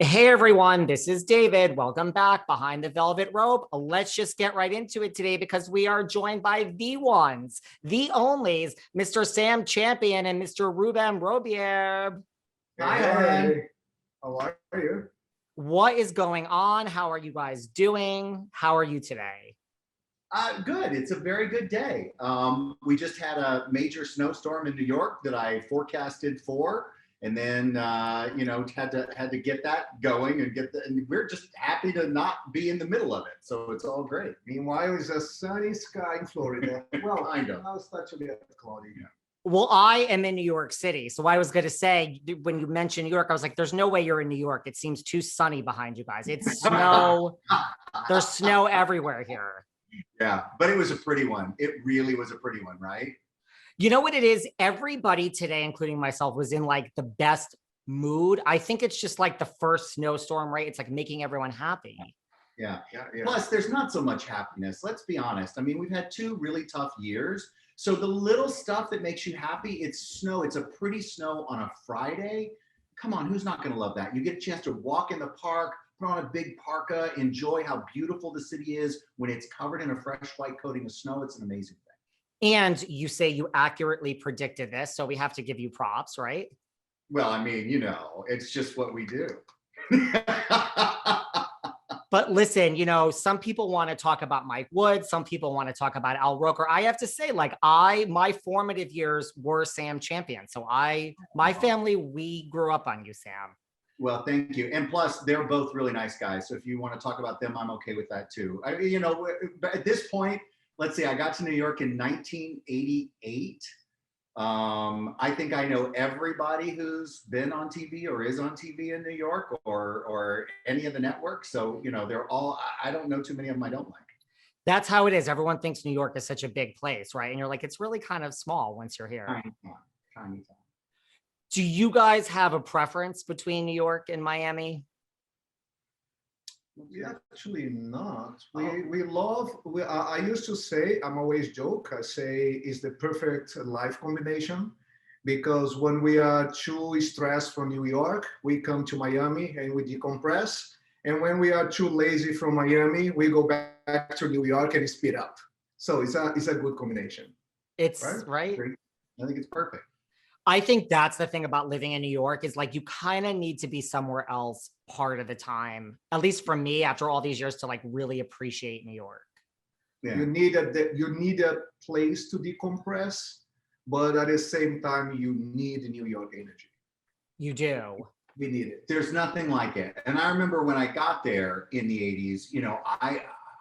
Hey everyone, this is David. Welcome back behind the velvet rope. Let's just get right into it today because we are joined by the ones, the onlys, Mr. Sam Champion and Mr. Rubem Robierb. Hi, hon. How are you? What is going on? How are you guys doing? How are you today? Good. It's a very good day. We just had a major snowstorm in New York that I forecasted for, and then had to get that going and and we're just happy to not be in the middle of it. So it's all great. Meanwhile, it's a sunny sky in Florida. Well, Kind of. now it's not a bit cloudy. Well, I am in New York City. So I was going to say, when you mentioned New York, I was like, there's no way you're in New York. It seems too sunny behind you guys. It's snow. There's snow everywhere here. Yeah, but it was a pretty one. It really was a pretty one, right? You know what it is? Everybody today, including myself, was in like the best mood. I think it's just like the first snowstorm, right? It's like making everyone happy. Yeah. Plus, there's not so much happiness. Let's be honest. I mean, we've had 2 really tough years. So the little stuff that makes you happy, it's snow. It's a pretty snow on a Friday. Come on, who's not going to love that? You get a chance to walk in the park, put on a big parka, enjoy how beautiful the city is when it's covered in a fresh white coating of snow. It's an amazing thing. And you say you accurately predicted this, so we have to give you props, right? Well, I mean, it's just what we do. But listen, some people want to talk about Mike Wood. Some people want to talk about Al Roker. I have to say, my formative years were Sam Champion. So my family, we grew up on you, Sam. Well, thank you. And plus, they're both really nice guys. So if you want to talk about them, I'm okay with that too. But at this point, let's see, I got to New York in 1988. I think I know everybody who's been on TV or is on TV in New York or any of the networks. So, they're all, I don't know too many of them I don't like. That's how it is. Everyone thinks New York is such a big place, right? And you're like, it's really kind of small once you're here. Tiny town. Do you guys have a preference between New York and Miami? We actually not. I used to say, I'm always joke, I say it's the perfect life combination because when we are too stressed from New York, we come to Miami and we decompress. And when we are too lazy from Miami, we go back to New York and speed up. So it's a good combination. It's right. I think it's perfect. I think that's the thing about living in New York is like you kind of need to be somewhere else part of the time, at least for me, after all these years, to like really appreciate New York. Yeah. You need a place to decompress, but at the same time, you need New York energy. You do. We need it. There's nothing like it. And I remember when I got there in the 80s,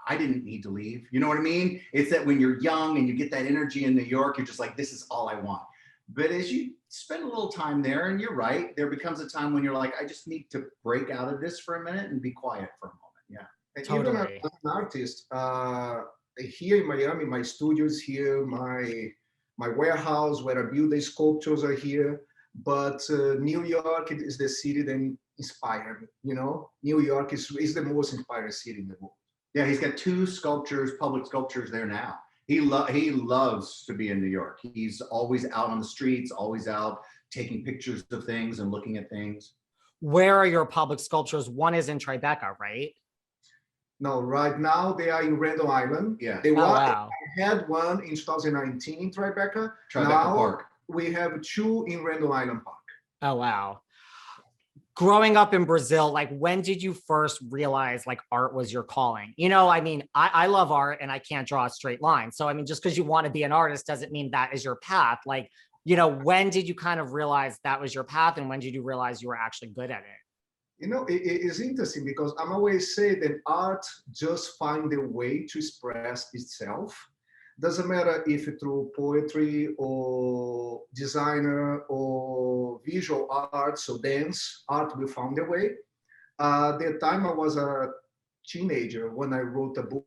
I didn't need to leave. You know what I mean? It's that when you're young and you get that energy in New York, you're just like, this is all I want. But as you spend a little time there, and you're right, there becomes a time when you're like, I just need to break out of this for a minute and be quiet for a moment. Yeah. And totally. Even as an artist, here in Miami, my studios here, my warehouse where I build the sculptures are here. But New York is the city that inspired me. New York is the most inspired city in the world. Yeah, he's got 2 public sculptures there now. He loves to be in New York. He's always out on the streets, always out taking pictures of things and looking at things. Where are your public sculptures? One is in Tribeca, right? No, right now they are in Randall Island. Yeah. Wow. I had one in 2019 in Tribeca. Tribeca Park. We have 2 in Randall Island Park. Oh, wow. Growing up in Brazil, like when did you first realize like art was your calling? I love art and I can't draw a straight line. So, just because you want to be an artist doesn't mean that is your path. Like, when did you kind of realize that was your path? And when did you realize you were actually good at it? It is interesting because I'm always say that art just find a way to express itself. Doesn't matter if through poetry or designer or visual arts, so dance, art will find a way. The time I was a teenager when I wrote a book,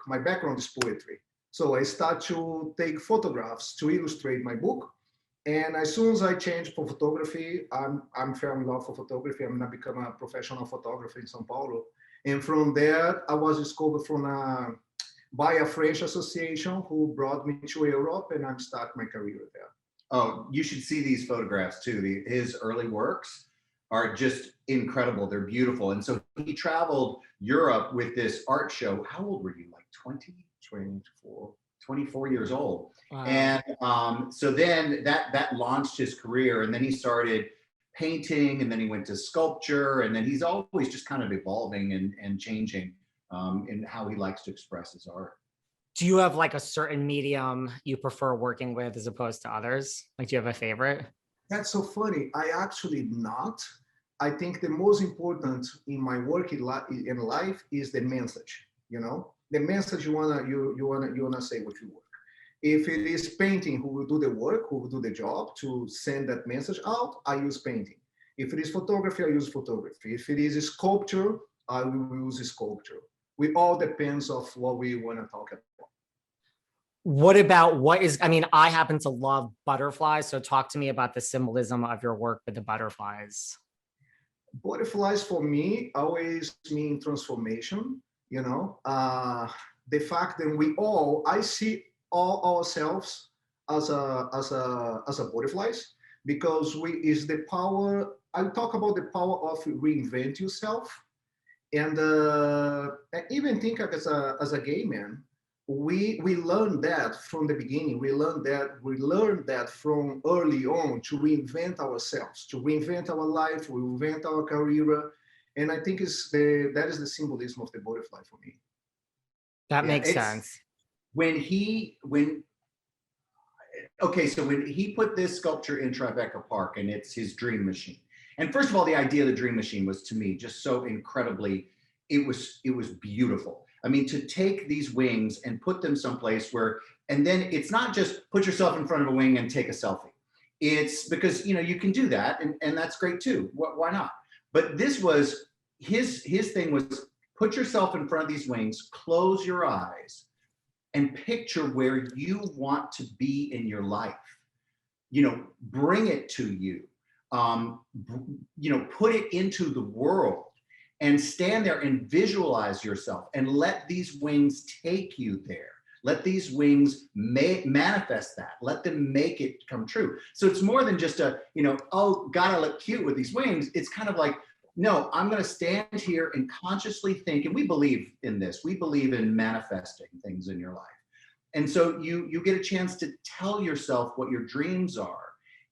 my background is poetry. So I start to take photographs to illustrate my book. And as soon as I changed for photography, I'm fell in love for photography. I'm gonna become a professional photographer in São Paulo. And from there, I was discovered by a French association who brought me to Europe, and I'm starting my career there. Oh, you should see these photographs too. His early works. are just incredible. They're beautiful. And so he traveled Europe with this art show. How old were you? Like 20, 24 years old. Wow. And so then that launched his career, and then he started painting, and then he went to sculpture, and then he's always just kind of evolving and changing in how he likes to express his art. Do you have like a certain medium you prefer working with as opposed to others? Like, do you have a favorite? That's so funny. I actually not. I think the most important in my work in life is the message. You know, the message you wanna say with your work. If it is painting, who will do the work, who will do the job to send that message out, I use painting. If it is photography, I use photography. If it is sculpture, I will use sculpture. We all depends of what we want to talk about. What about I mean, I happen to love butterflies. So talk to me about the symbolism of your work with the butterflies. Butterflies for me always mean transformation, you know. The fact that I see all ourselves as a butterflies, because is the power. I talk about the power of reinvent yourself, and even think as a gay man, we learned that from the beginning. We learned that from early on, to reinvent ourselves, to reinvent our life, reinvent our career, and I think that is the symbolism of the butterfly for me. That makes sense. Okay, so when he put this sculpture in Tribeca Park, and it's his dream machine. And first of all, the idea of the dream machine was, to me, just so incredibly, it was beautiful. I mean, to take these wings and put them someplace where, and then it's not just put yourself in front of a wing and take a selfie. It's because, you know, you can do that, and that's great too. Why not? But this was, his thing was, put yourself in front of these wings, close your eyes, and picture where you want to be in your life. You know, bring it to you. You know, put it into the world, and stand there and visualize yourself, and let these wings take you there. Let these wings manifest that. Let them make it come true. So it's more than just a, you know, oh, God, I look cute with these wings. It's kind of like, no, I'm going to stand here and consciously think, and we believe in this. We believe in manifesting things in your life. And so you get a chance to tell yourself what your dreams are,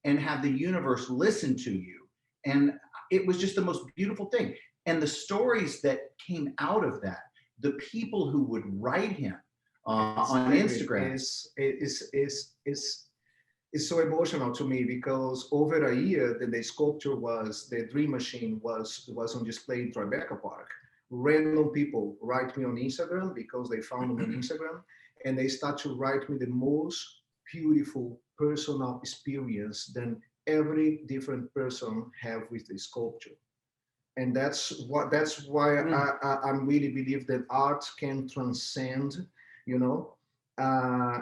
and have the universe listen to you. And it was just the most beautiful thing. And the stories that came out of that, the people who would write him on Instagram, is so emotional to me, because over a year that the sculpture the dream machine was on display in Tribeca Park, random people write me on Instagram, because they found me on Instagram, and they start to write me the most beautiful personal experience than every different person have with the sculpture. And that's why I really believe that art can transcend, you know.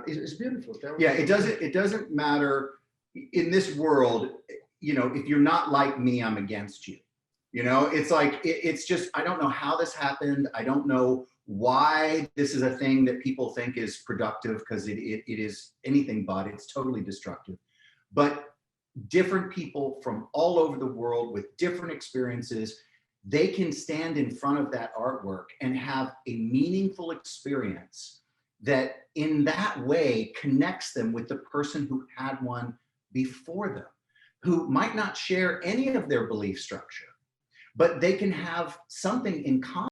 It's beautiful. Yeah, it doesn't matter in this world, you know, if you're not like me, I'm against you. You know, it's like, it's just, I don't know how this happened. I don't know why this is a thing that people think is productive, because it is anything but. It's totally destructive. But different people from all over the world with different experiences, they can stand in front of that artwork and have a meaningful experience that in that way connects them with the person who had one before them, who might not share any of their belief structure, but they can have something in common.